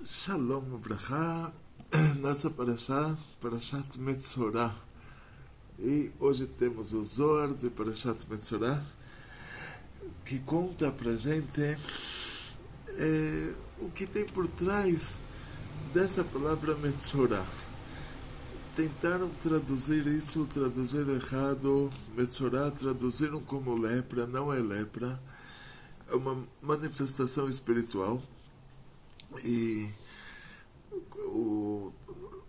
Shalom Ubrachá, nossa Parashat Metzorah. E hoje temos o Zohar de Parashat Metzorah, que conta pra gente o que tem por trás dessa palavra Metzorah. Tentaram traduzir isso, traduzir errado. Metzorah traduziram como lepra, não é lepra. É uma manifestação espiritual. E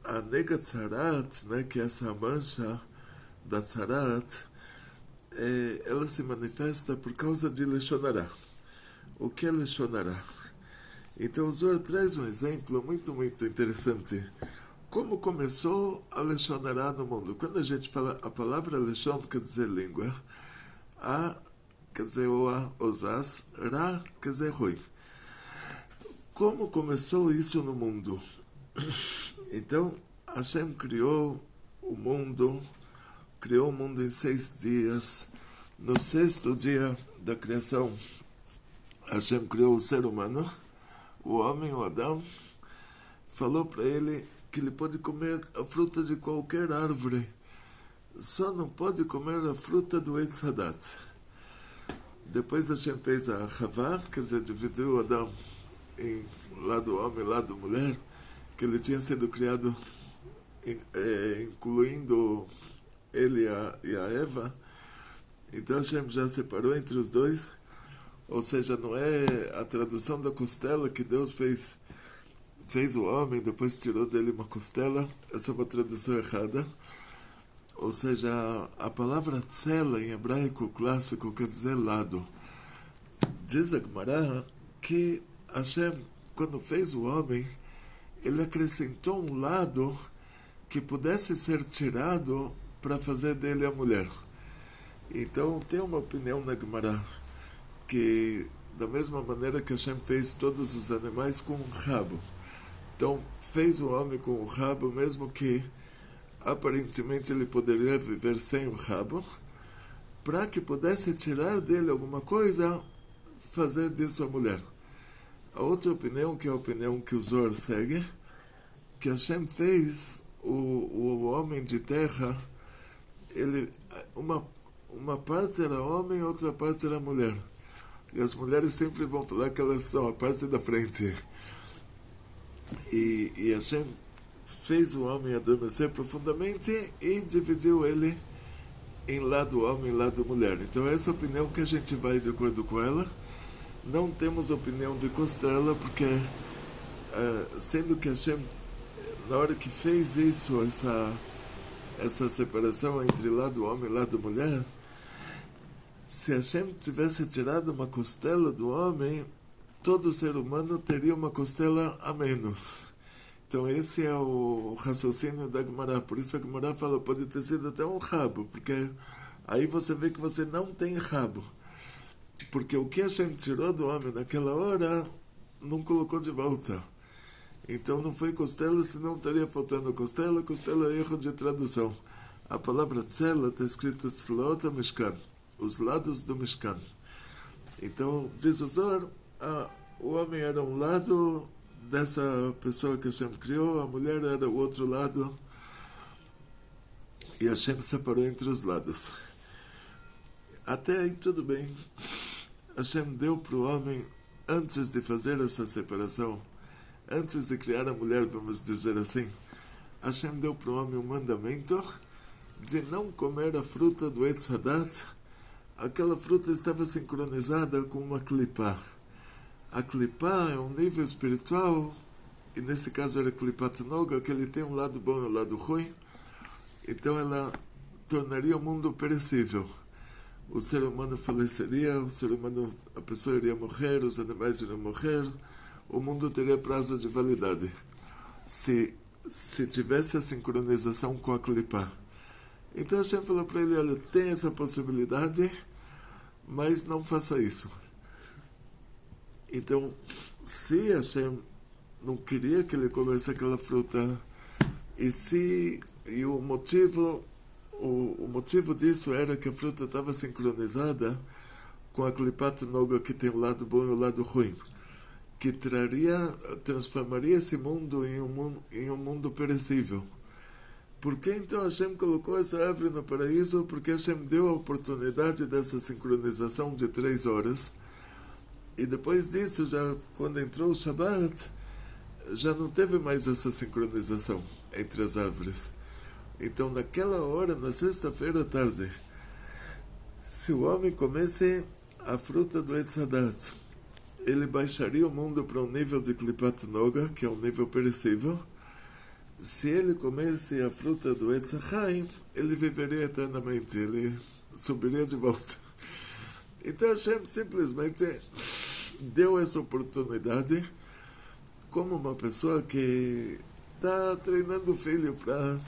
a nega tzarat, né, que é essa mancha da tzarat, ela se manifesta por causa de Leshon Hara. O que é Leshon Hara? Então o Zohar traz um exemplo muito interessante. Como começou a Leshon Hara no mundo? Quando a gente fala a palavra Leshon, quer dizer língua, a quer dizer oa, osas, ra quer dizer ruim. Como começou isso no mundo? Então, Hashem criou o mundo em 6 dias. No 6º dia da criação, Hashem criou o ser humano, o homem, o Adão, falou para ele que ele pode comer a fruta de qualquer árvore, só não pode comer a fruta do Eitz Hadat. Depois Hashem fez a Havá, quer dizer, dividiu o Adão em lado homem, lado mulher, que ele tinha sido criado incluindo ele e a Eva. Então Hashem já separou entre os dois, ou seja, não é a tradução da costela que Deus fez o homem, depois tirou dele uma costela. Essa é uma tradução errada. Ou seja, a palavra tzela em hebraico clássico quer dizer lado. Diz a Gemara que Hashem, quando fez o homem, ele acrescentou um lado que pudesse ser tirado para fazer dele a mulher. Então tem uma opinião na Gemara que, da mesma maneira que Hashem fez todos os animais com um rabo, então fez o homem com o rabo, mesmo que aparentemente ele poderia viver sem o rabo, para que pudesse tirar dele alguma coisa, fazer disso a mulher. A outra opinião, que é a opinião que o Zohar segue, que Hashem fez o homem de terra, uma parte era homem, outra parte era mulher. E as mulheres sempre vão falar que elas são a parte da frente. E Hashem fez o homem adormecer profundamente e dividiu ele em lado homem e lado mulher. Então essa é a opinião que a gente vai de acordo com ela. Não temos opinião de costela, porque sendo que Hashem, na hora que fez isso, essa separação entre lado homem e lado mulher, se Hashem tivesse tirado uma costela do homem, todo ser humano teria uma costela a menos. Então esse é o raciocínio da Gemara. Por isso a Gemara fala, pode ter sido até um rabo, porque aí você vê que você não tem rabo. Porque o que Hashem tirou do homem naquela hora, não colocou de volta. Então não foi costela, senão estaria faltando costela. Costela é erro de tradução. A palavra tzela está escrito tzlot ha-mishkan, os lados do Mishkan. Então, diz o Zohar, o homem era um lado dessa pessoa que Hashem criou, a mulher era o outro lado, e Hashem separou entre os lados. Até aí tudo bem. Hashem deu para o homem, antes de fazer essa separação, antes de criar a mulher, vamos dizer assim, Hashem deu para o homem um mandamento de não comer a fruta do Eitz Hadat. Aquela fruta estava sincronizada com uma clipá. A clipá é um nível espiritual, e nesse caso era clipat noga, que ele tem um lado bom e um lado ruim. Então ela tornaria o mundo perecível. O ser humano faleceria, a pessoa iria morrer, os animais iriam morrer, o mundo teria prazo de validade. Se tivesse a sincronização com a clipá. Então Hashem falou para ele, olha, tem essa possibilidade, mas não faça isso. Então, se Hashem não queria que ele comesse aquela fruta, e o motivo disso era que a fruta estava sincronizada com a clipat noga, que tem o lado bom e o lado ruim, que transformaria esse mundo em um mundo perecível. Por que então Hashem colocou essa árvore no paraíso? Porque Hashem deu a oportunidade dessa sincronização de 3 horas. E depois disso, já quando entrou o Shabbat, já não teve mais essa sincronização entre as árvores. Então, naquela hora, na sexta-feira à tarde, se o homem comesse a fruta do Etz Hadat, ele baixaria o mundo para um nível de Klipat Noga, que é um nível perecível. Se ele comesse a fruta do Etz HaChaim, ele viveria eternamente, ele subiria de volta. Então Hashem simplesmente deu essa oportunidade como uma pessoa que está treinando o filho para...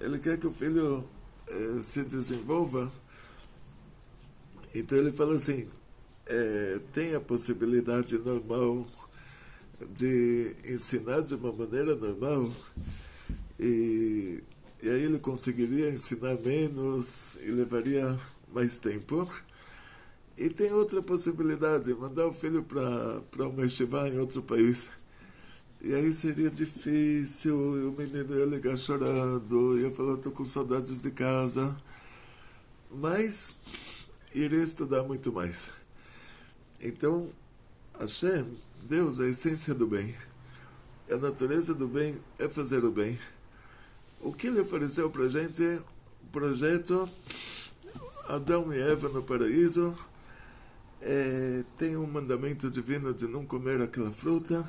Ele quer que o filho se desenvolva. Então ele fala assim, tem a possibilidade normal de ensinar de uma maneira normal e aí ele conseguiria ensinar menos e levaria mais tempo. E tem outra possibilidade, mandar o filho para uma yeshiva em outro país. E aí seria difícil, e o menino ia ligar chorando, ia falar, estou com saudades de casa. Mas iria estudar muito mais. Então, Hashem, Deus, é a essência do bem. A natureza do bem é fazer o bem. O que ele ofereceu para a gente é o projeto Adão e Eva no paraíso. Tem um mandamento divino de não comer aquela fruta.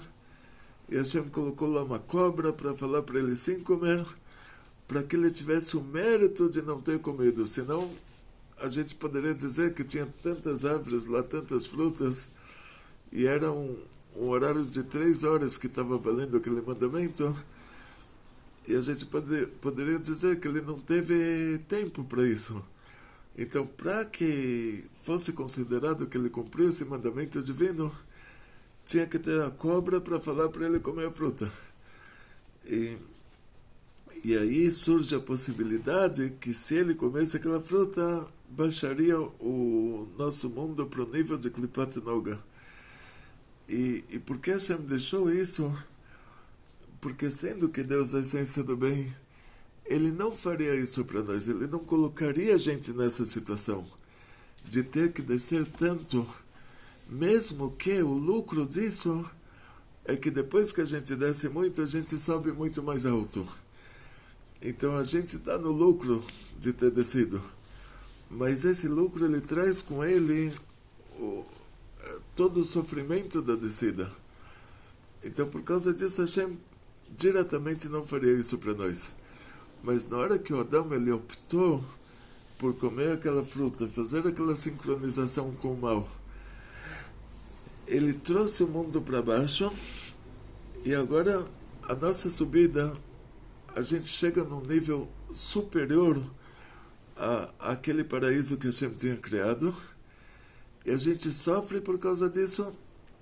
E Hashem colocou lá uma cobra para falar para ele sim comer, para que ele tivesse o mérito de não ter comido. Senão, a gente poderia dizer que tinha tantas árvores lá, tantas frutas, e era um horário de 3 horas que estava valendo aquele mandamento, e a gente poderia dizer que ele não teve tempo para isso. Então, para que fosse considerado que ele cumpriu esse mandamento divino, tinha que ter a cobra para falar para ele comer a fruta. E aí surge a possibilidade que se ele comesse aquela fruta, baixaria o nosso mundo para o nível de Klipat Noga. E por que Hashem deixou isso? Porque sendo que Deus é a essência do bem, Ele não faria isso para nós, Ele não colocaria a gente nessa situação de ter que descer tanto, mesmo que o lucro disso é que depois que a gente desce muito, a gente sobe muito mais alto. Então a gente está no lucro de ter descido. Mas esse lucro ele traz com ele todo o sofrimento da descida. Então por causa disso Hashem diretamente não faria isso para nós. Mas na hora que o Adão ele optou por comer aquela fruta, fazer aquela sincronização com o mal, ele trouxe o mundo para baixo e agora a nossa subida, a gente chega num nível superior àquele paraíso que a gente tinha criado e a gente sofre por causa disso.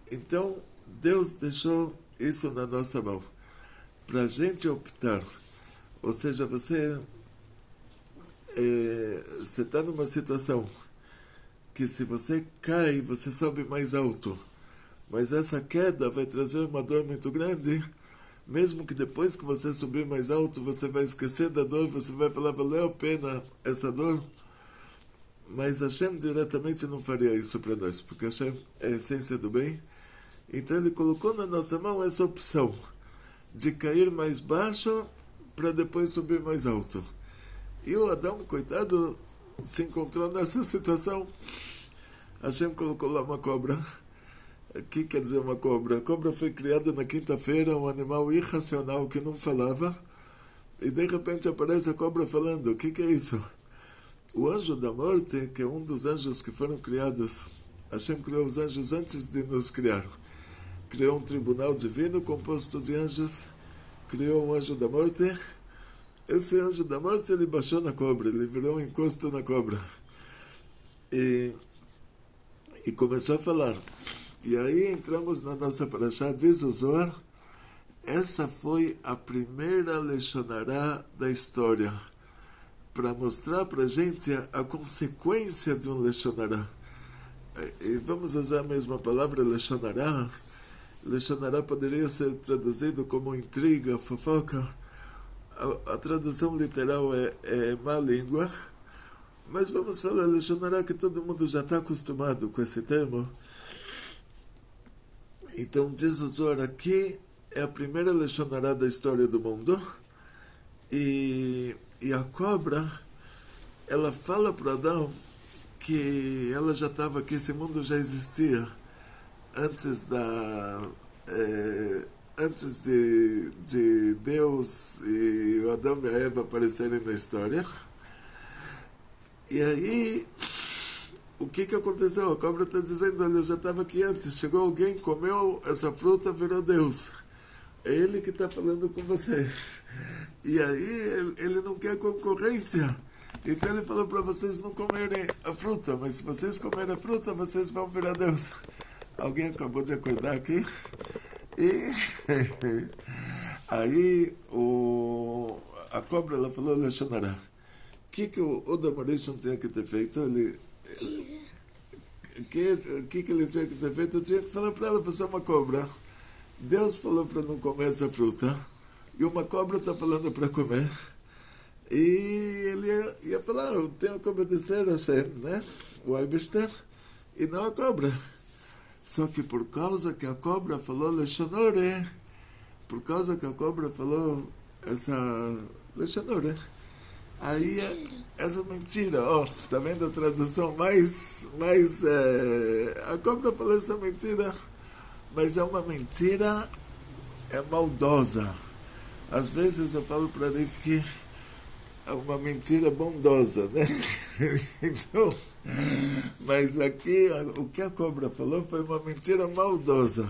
Então Deus deixou isso na nossa mão para a gente optar. Ou seja, você está numa situação que se você cai, você sobe mais alto, mas essa queda vai trazer uma dor muito grande. Mesmo que depois que você subir mais alto, você vai esquecer da dor, você vai falar, valeu a pena essa dor. Mas Hashem diretamente não faria isso para nós, porque Hashem é a essência do bem. Então ele colocou na nossa mão essa opção de cair mais baixo para depois subir mais alto. E o Adão, coitado, se encontrou nessa situação. Hashem colocou lá uma cobra. O que quer dizer uma cobra? A cobra foi criada na quinta-feira, um animal irracional que não falava, e de repente aparece a cobra falando. O que é isso? O anjo da morte, que é um dos anjos que foram criados, Hashem criou os anjos antes de nos criar. Criou um tribunal divino composto de anjos, criou um anjo da morte. Esse anjo da morte ele baixou na cobra, ele virou um encosto na cobra. E começou a falar. E aí entramos na nossa parashá, diz o Zohar, essa foi a primeira Leshonará da história, para mostrar para a gente a consequência de um Leshonará. E vamos usar a mesma palavra, Leshonará, Lashon Hara poderia ser traduzido como intriga, fofoca. A tradução literal é má língua, mas vamos falar Lashon Hara, que todo mundo já está acostumado com esse termo. Então diz o Zohar aqui, é a primeira Lashon Hara da história do mundo, e a cobra, ela fala para Adão que ela já estava aqui, esse mundo já existia antes antes de Deus e o Adão e a Eva aparecerem na história. E aí, o que aconteceu? A cobra está dizendo, olha, eu já estava aqui antes, chegou alguém, comeu essa fruta, virou Deus. É ele que está falando com você. E aí, ele não quer concorrência. Então ele falou para vocês não comerem a fruta, mas se vocês comerem a fruta, vocês vão virar Deus. Alguém acabou de acordar aqui? E aí a cobra, ela falou, Lashon Hara. O que o Odom Harishon tinha que ter feito? O que ele tinha que ter feito? Eu tinha que falar para ela, você é uma cobra. Deus falou para não comer essa fruta. E uma cobra está falando para comer. E ele ia falar, eu tenho que obedecer a Hashem, né? O Eibishter, e não a cobra. Só que por causa que a cobra falou Lashon Hara, por causa que a cobra falou essa Lashon Hara, aí essa mentira, tá vendo a tradução mais a cobra falou essa mentira, mas é uma mentira, é maldosa. Às vezes eu falo para ele que é uma mentira bondosa, né? Então, mas aqui o que a cobra falou foi uma mentira maldosa.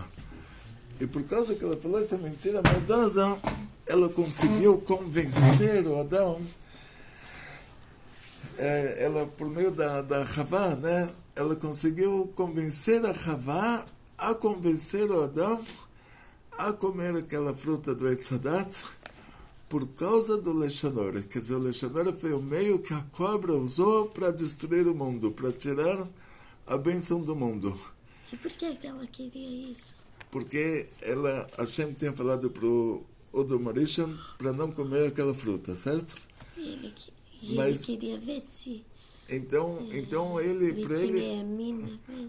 E por causa que ela falou essa mentira maldosa, ela conseguiu convencer o Adão, ela por meio da Havá, né? Ela conseguiu convencer a Havá a convencer o Adão a comer aquela fruta do Etz Hadat, por causa do Lashon Hara. Quer dizer, o Lashon Hara foi o meio que a cobra usou para destruir o mundo, para tirar a bênção do mundo. E por que ela queria isso? Porque Hashem tinha falado para o Odom Harishon para não comer aquela fruta, certo? Ele queria ver se... Então ele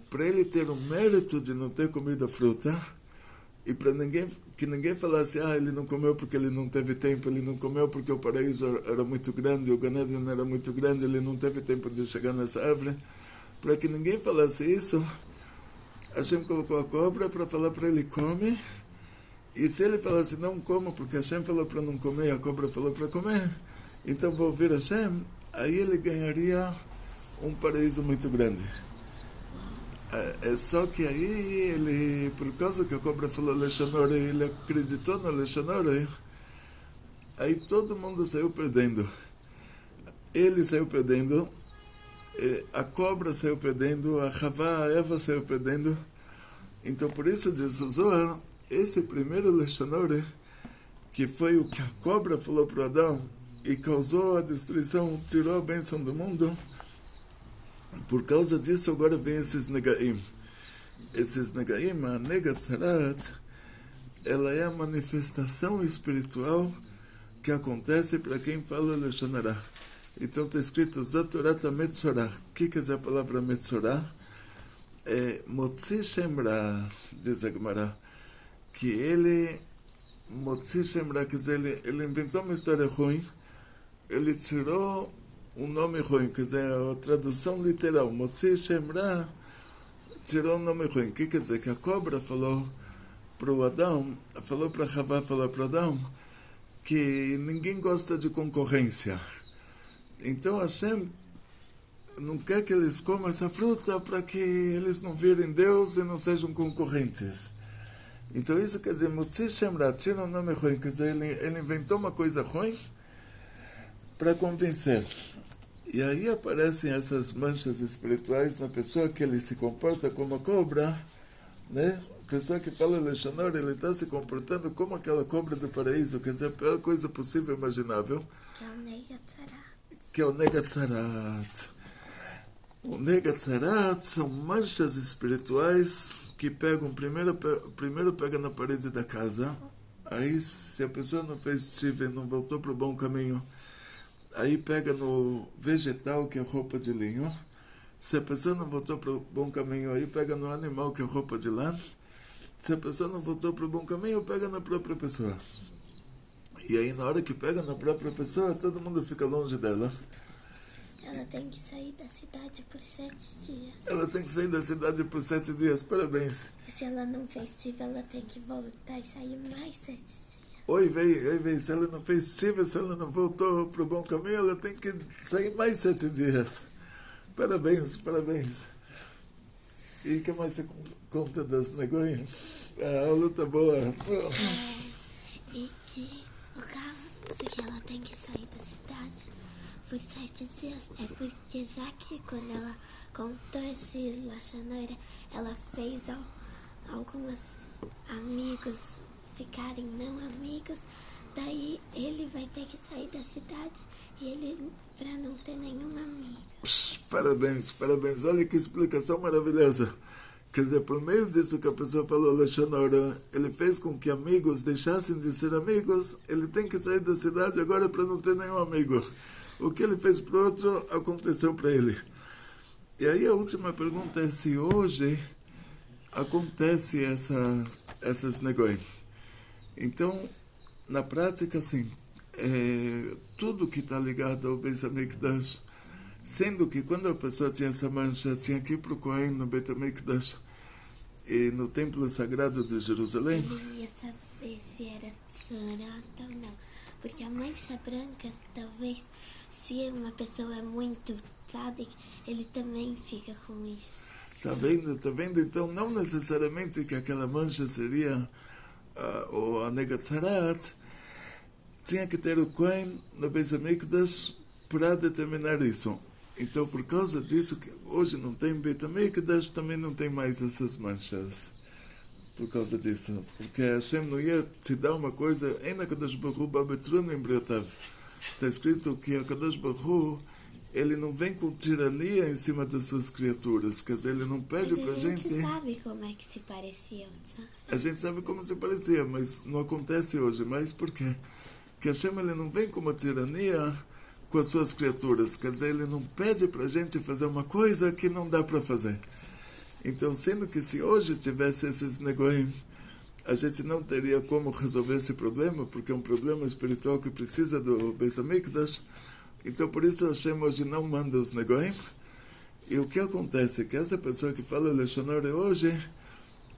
para ele ter o mérito de não ter comido a fruta, e para que ninguém falasse, ele não comeu porque ele não teve tempo, ele não comeu porque o paraíso era muito grande, o Gan Eden era muito grande, ele não teve tempo de chegar nessa árvore. Para que ninguém falasse isso, Hashem colocou a cobra para falar para ele, come. E se ele falasse, não como, porque Hashem falou para não comer, a cobra falou para comer, então vou ouvir Hashem, aí ele ganharia um paraíso muito grande. É só que aí ele, por causa que a cobra falou Lashon Hara, ele acreditou na Lashon Hara, aí todo mundo saiu perdendo. Ele saiu perdendo, a cobra saiu perdendo, a Havá, a Eva saiu perdendo. Então por isso diz o Zohar, esse primeiro Lashon Hara, que foi o que a cobra falou para Adão e causou a destruição, tirou a bênção do mundo. Por causa disso, agora vem esses negaim. Esses negaim, a Negatzarat, ela é a manifestação espiritual que acontece para quem fala Lashon Hara. Então está escrito Zotorat HaMetzorah. O que quer dizer a palavra Metzorah? Motzi Shem Ra, diz a Gemara, que ele, Motzi Shem Ra, quer dizer, ele inventou uma história ruim, ele tirou um nome ruim, quer dizer, a tradução literal, Motzi Shem Ra, tirou um nome ruim. O que quer dizer? Que a cobra falou para o Adão, falou para Havá, falou para Adão, que ninguém gosta de concorrência. Então Hashem não quer que eles comam essa fruta para que eles não virem Deus e não sejam concorrentes. Então isso quer dizer, Motzi Shem Ra, tira um nome ruim, quer dizer, ele inventou uma coisa ruim para convencer. E aí aparecem essas manchas espirituais na pessoa que ele se comporta como a cobra, né? A pessoa que fala Lashon Hara, ele está se comportando como aquela cobra do paraíso, quer dizer, a pior coisa possível e imaginável, que é o Negatzarat. O Negatzarat são manchas espirituais que pegam, primeiro pega na parede da casa, aí se a pessoa não fez tive, não voltou para o bom caminho, aí pega no vegetal, que é roupa de linho. Se a pessoa não voltou para o bom caminho, aí pega no animal, que é roupa de lã. Se a pessoa não voltou para o bom caminho, pega na própria pessoa. E aí, na hora que pega na própria pessoa, todo mundo fica longe dela. Ela tem que sair da cidade por 7 dias. Ela tem que sair da cidade por 7 dias. Parabéns. E se ela não fez tiva, ela tem que voltar e sair mais 7 dias. Oi, vem. Se ela não fez tiva, se ela não voltou para o bom caminho, ela tem que sair mais 7 dias. Parabéns. E o que mais você conta das negócios? A aula tá boa. E que o carro, que ela tem que sair da cidade por 7 dias, é porque já que quando ela contou esse laxanoira, ela fez alguns amigos ficarem não amigos, daí ele vai ter que sair da cidade e ele para não ter nenhum amigo. Parabéns. Olha que explicação maravilhosa. Quer dizer, por meio disso que a pessoa falou, Lashonara, ele fez com que amigos deixassem de ser amigos, ele tem que sair da cidade agora para não ter nenhum amigo. O que ele fez para o outro, aconteceu para ele. E aí a última pergunta é se hoje acontece essas negócios. Então, na prática, assim, tudo que está ligado ao Beis Hamikdash, sendo que quando a pessoa tinha essa mancha, tinha que ir para o Kohen no Beit HaMikdash e no Templo Sagrado de Jerusalém. Ele ia saber se era tzarata ou não. Porque a mancha branca, talvez, se uma pessoa é muito tzadik, ele também fica com isso. Tá vendo? Então, não necessariamente que aquela mancha seria a Negatzarat, tinha que ter o Kohen no Beit HaMikdash para determinar isso. Então, por causa disso, que hoje não tem Beit HaMikdash, também não tem mais essas manchas. Por causa disso. Porque Hashem não ia te dar uma coisa, Eina Kadosh Baruch Hu Babetrun Embriotav. Está escrito que a Kadosh Baruch Hu, ele não vem com tirania em cima das suas criaturas. Quer dizer, ele não pede para a gente... A gente sabe como é que se parecia o tzar. A gente sabe como se parecia, mas não acontece hoje. Mas por quê? Porque Hashem, ele não vem com uma tirania com as suas criaturas. Quer dizer, ele não pede para a gente fazer uma coisa que não dá para fazer. Então, sendo que se hoje tivesse esses negócios, a gente não teria como resolver esse problema, porque é um problema espiritual que precisa do Beis HaMikdash. Então, por isso, Hashem hoje não manda os negócios. E o que acontece é que essa pessoa que fala Leshonore hoje,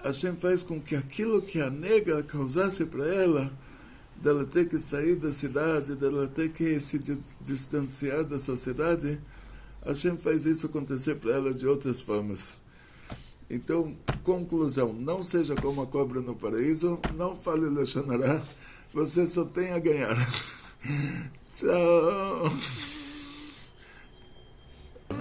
Hashem faz com que aquilo que a nega causasse para ela, dela ter que sair da cidade, dela ter que se distanciar da sociedade, Hashem faz isso acontecer para ela de outras formas. Então, conclusão, não seja como a cobra no paraíso, não fale Lashon Hara, você só tem a ganhar. Tchau!